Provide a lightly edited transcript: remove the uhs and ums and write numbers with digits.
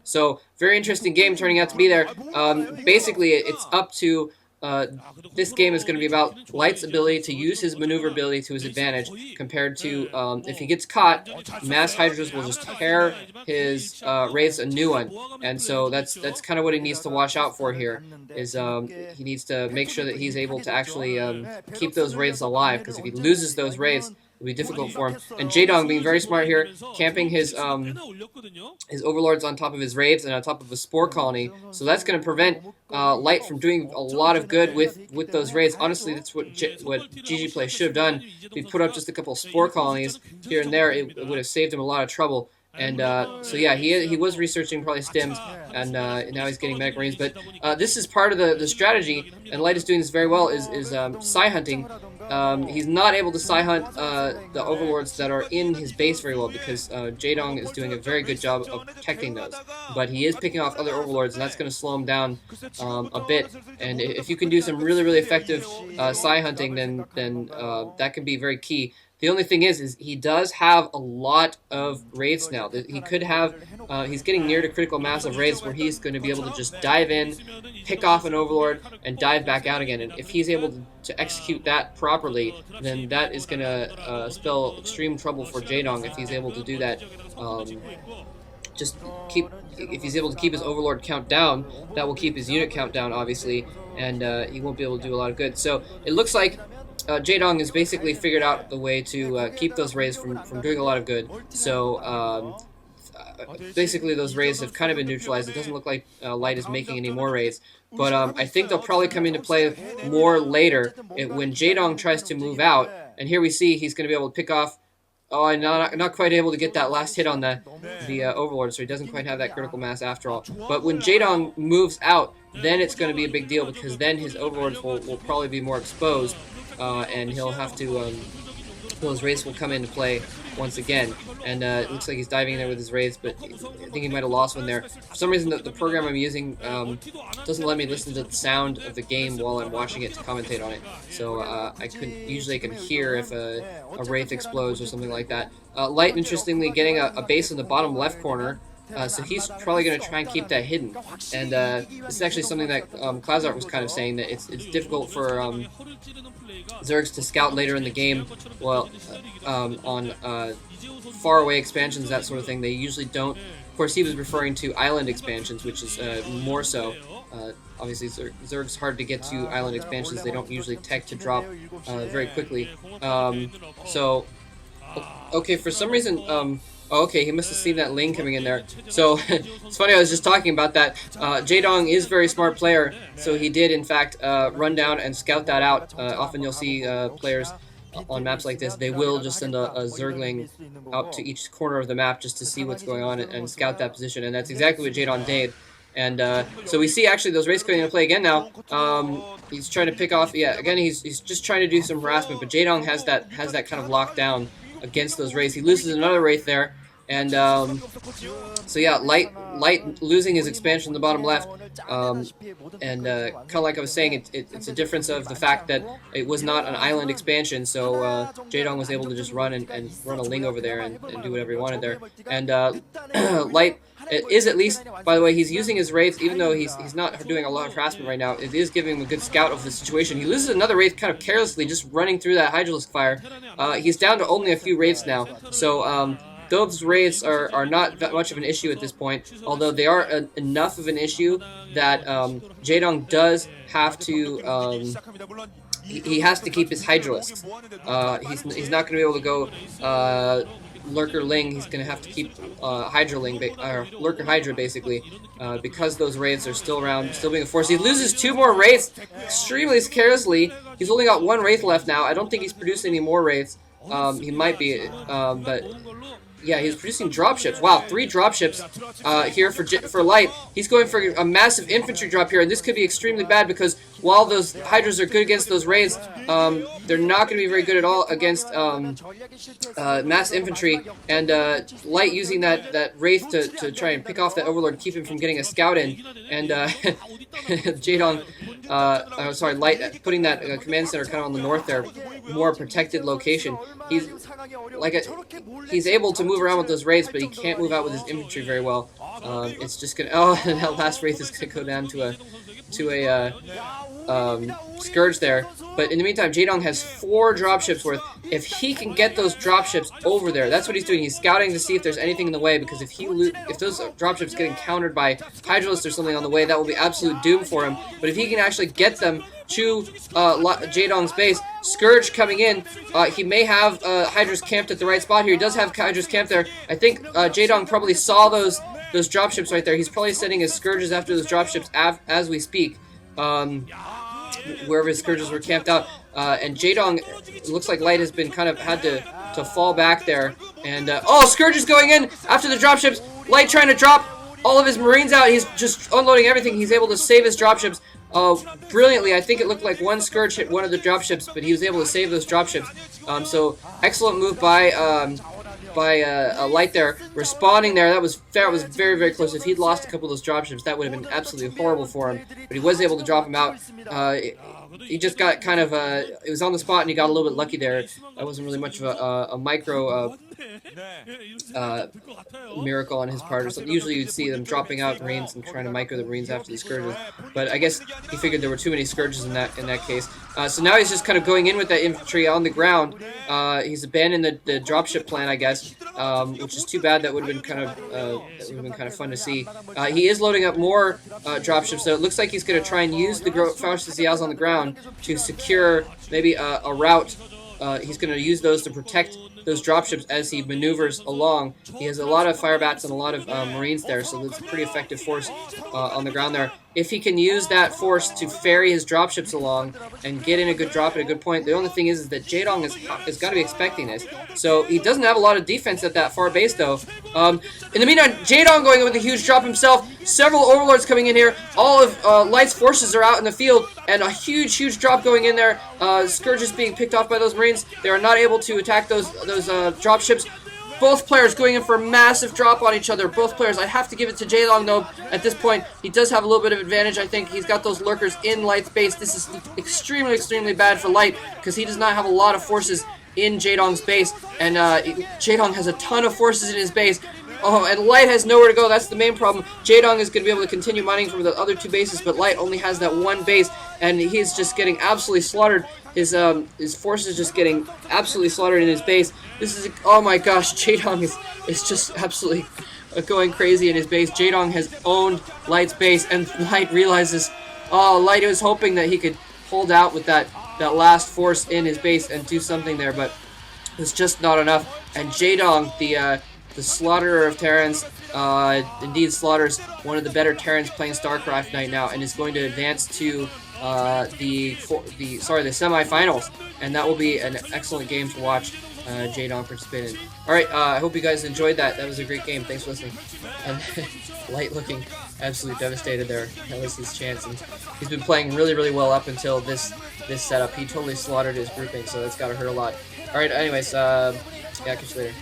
So very interesting game turning out to be there. Basically, it's up to this game is going to be about Light's ability to use his maneuverability to his advantage compared to if he gets caught, Mass Hydras will just tear his Wraiths a new one. And so that's kind of what he needs to watch out for here is he needs to make sure that he's able to actually keep those Wraiths alive, because if he loses those Wraiths, it'll be difficult for him. And Jaedong being very smart here, camping his overlords on top of his Wraiths and on top of a Spore Colony, so that's going to prevent Light from doing a lot of good with those Wraiths. Honestly, that's what GG Play should have done. If he put up just a couple of Spore Colonies here and there, it would have saved him a lot of trouble. And so yeah, he was researching probably stims, and now he's getting Medic Marines. But this is part of the strategy, and Light is doing this very well, is Psi hunting. He's not able to Psi hunt the overlords that are in his base very well, because Jaedong is doing a very good job of protecting those. But he is picking off other overlords, and that's going to slow him down a bit. And if you can do some really effective Psi hunting, then that can be very key. The only thing is he does have a lot of Wraiths now. He could have, he's getting near to critical mass of Wraiths where he's going to be able to just dive in, pick off an Overlord, and dive back out again. And if he's able to execute that properly, then that is going to spell extreme trouble for Jaedong if he's able to do that. If he's able to keep his Overlord count down, that will keep his unit count down, obviously, and he won't be able to do a lot of good. So it looks like Jaedong has basically figured out the way to keep those Wraiths from doing a lot of good. So basically those Wraiths have kind of been neutralized. It doesn't look like Light is making any more Wraiths. But I think they'll probably come into play more later when Jaedong tries to move out. And here we see he's going to be able to pick off. Oh, I'm not quite able to get that last hit on the Overlord, so he doesn't quite have that critical mass after all. But when Jaedong moves out, then it's going to be a big deal, because then his Overlords will probably be more exposed. And he'll have to, those Wraiths will come into play once again. And it looks like he's diving in there with his Wraiths, but I think he might have lost one there. For some reason, the program I'm using doesn't let me listen to the sound of the game while I'm watching it to commentate on it. So usually I can hear if a Wraith explodes or something like that. Light, interestingly, getting a base in the bottom left corner. So he's probably going to try and keep that hidden. And this is actually something that Cloudart was kind of saying, that it's difficult for Zergs to scout later in the game. Well, on faraway expansions, that sort of thing, they usually don't. Of course, he was referring to island expansions, which is more so. Obviously, Zerg's hard to get to island expansions. They don't usually tech to drop very quickly. So, okay, for some reason... okay, he must have seen that Ling coming in there. So, it's funny, I was just talking about that. Jaedong is a very smart player, so he did, in fact, run down and scout that out. Often you'll see players on maps like this, they will just send a Zergling out to each corner of the map just to see what's going on and scout that position, and that's exactly what Jaedong did. And so we see actually those Wraiths coming into play again now. He's trying to pick off, yeah, again, he's just trying to do some harassment, but Jaedong has that kind of locked down against those Wraiths. He loses another Wraith there. And so yeah, Light losing his expansion in the bottom left, and kind of like I was saying, it's a difference of the fact that it was not an island expansion, so Jaedong was able to just run and run a Ling over there and do whatever he wanted there. And Light is, at least, by the way, he's using his Wraith, even though he's not doing a lot of harassment right now. It is giving him a good scout of the situation. He loses another Wraith kind of carelessly, just running through that Hydralisk fire. He's down to only a few Wraiths now, so those Wraiths are not that much of an issue at this point, although they are enough of an issue that Jaedong does have to, he has to keep his Hydralisks. He's not going to be able to go Lurker Ling. He's going to have to keep Hydra Ling, or Lurker Hydra, basically, because those Wraiths are still around, still being a force. He loses 2 more Wraiths extremely carelessly. He's only got 1 Wraith left now. I don't think he's producing any more Wraiths. He might be, but... yeah, he's producing dropships. Wow, 3 dropships here for Light. He's going for a massive infantry drop here, and this could be extremely bad because while those Hydras are good against those Wraiths, they're not going to be very good at all against mass infantry. And Light using that Wraith to try and pick off that Overlord, keep him from getting a scout in. And Jaedong sorry, Light putting that command center kind of on the north there, more protected location. He's he's able to move around with those wraiths, but he can't move out with his infantry very well. It's just gonna and that last wraith is gonna go down to a Scourge there. But in the meantime, Jaedong has 4 dropships worth. If he can get those dropships over there, that's what he's doing. He's scouting to see if there's anything in the way, because if those dropships get encountered by Hydralisks or something on the way, that will be absolute doom for him. But if he can actually get them to Jaedong's base, Scourge coming in, he may have Hydras camped at the right spot here. He does have Hydras camped there. I think Jaedong probably saw those dropships right there. He's probably sending his Scourges after those dropships as we speak. Wherever his Scourges were camped out. And Jaedong, it looks like Light has been kind of had to fall back there. And, oh, Scourge is going in after the dropships. Light trying to drop all of his Marines out. He's just unloading everything. He's able to save his dropships brilliantly. I think it looked like one Scourge hit one of the dropships, but he was able to save those dropships. So, excellent move by Light there, responding there. That was very, very close. If he'd lost a couple of those dropships, that would have been absolutely horrible for him. But he was able to drop him out. He just got kind of it was on the spot, and he got a little bit lucky there. That wasn't really much of a micro miracle on his part or something. Usually you'd see them dropping out Marines and trying to micro the Marines after the Scourges, but I guess he figured there were too many Scourges in that case. So now he's just kind of going in with that infantry on the ground. He's abandoned the dropship plan, I guess, which is too bad. That would have been kind of fun to see. He is loading up more dropships, so it looks like he's going to try and use the Faustus Zials on the ground to secure maybe a route. He's going to use those to protect those dropships as he maneuvers along. He has a lot of firebats and a lot of Marines there, so it's a pretty effective force on the ground there. If he can use that force to ferry his dropships along and get in a good drop at a good point, the only thing is that Jaedong has got to be expecting this. So he doesn't have a lot of defense at that far base, though. In the meantime, Jaedong going in with a huge drop himself. Several Overlords coming in here. All of Light's forces are out in the field, and a huge, huge drop going in there. Scourges being picked off by those Marines. They are not able to attack those dropships. Both players going in for a massive drop on each other. Both players. I have to give it to Jaedong, though, at this point. He does have a little bit of advantage, I think. He's got those lurkers in Light's base. This is extremely, extremely bad for Light, because he does not have a lot of forces in Jaedong's base, and Jaedong has a ton of forces in his base. Oh, and Light has nowhere to go. That's the main problem. Jaedong is going to be able to continue mining from the other 2 bases, but Light only has that 1 base, and he's just getting absolutely slaughtered. His forces just getting absolutely slaughtered in his base. This is, oh my gosh, Jaedong is just absolutely going crazy in his base. Jaedong has owned Light's base, and Light realizes, oh, Light was hoping that he could hold out with that last force in his base and do something there, but it's just not enough. And Jaedong, the slaughterer of Terrans, indeed slaughters one of the better Terrans playing StarCraft right now, and is going to advance to the semifinals, and that will be an excellent game to watch Jaedong participate in. Alright, I hope you guys enjoyed that. That was a great game. Thanks for listening. And Light looking absolutely devastated there. That was his chance, and he's been playing really, really well up until this setup. He totally slaughtered his grouping, so that's got to hurt a lot. Alright, anyways, yeah, catch you later.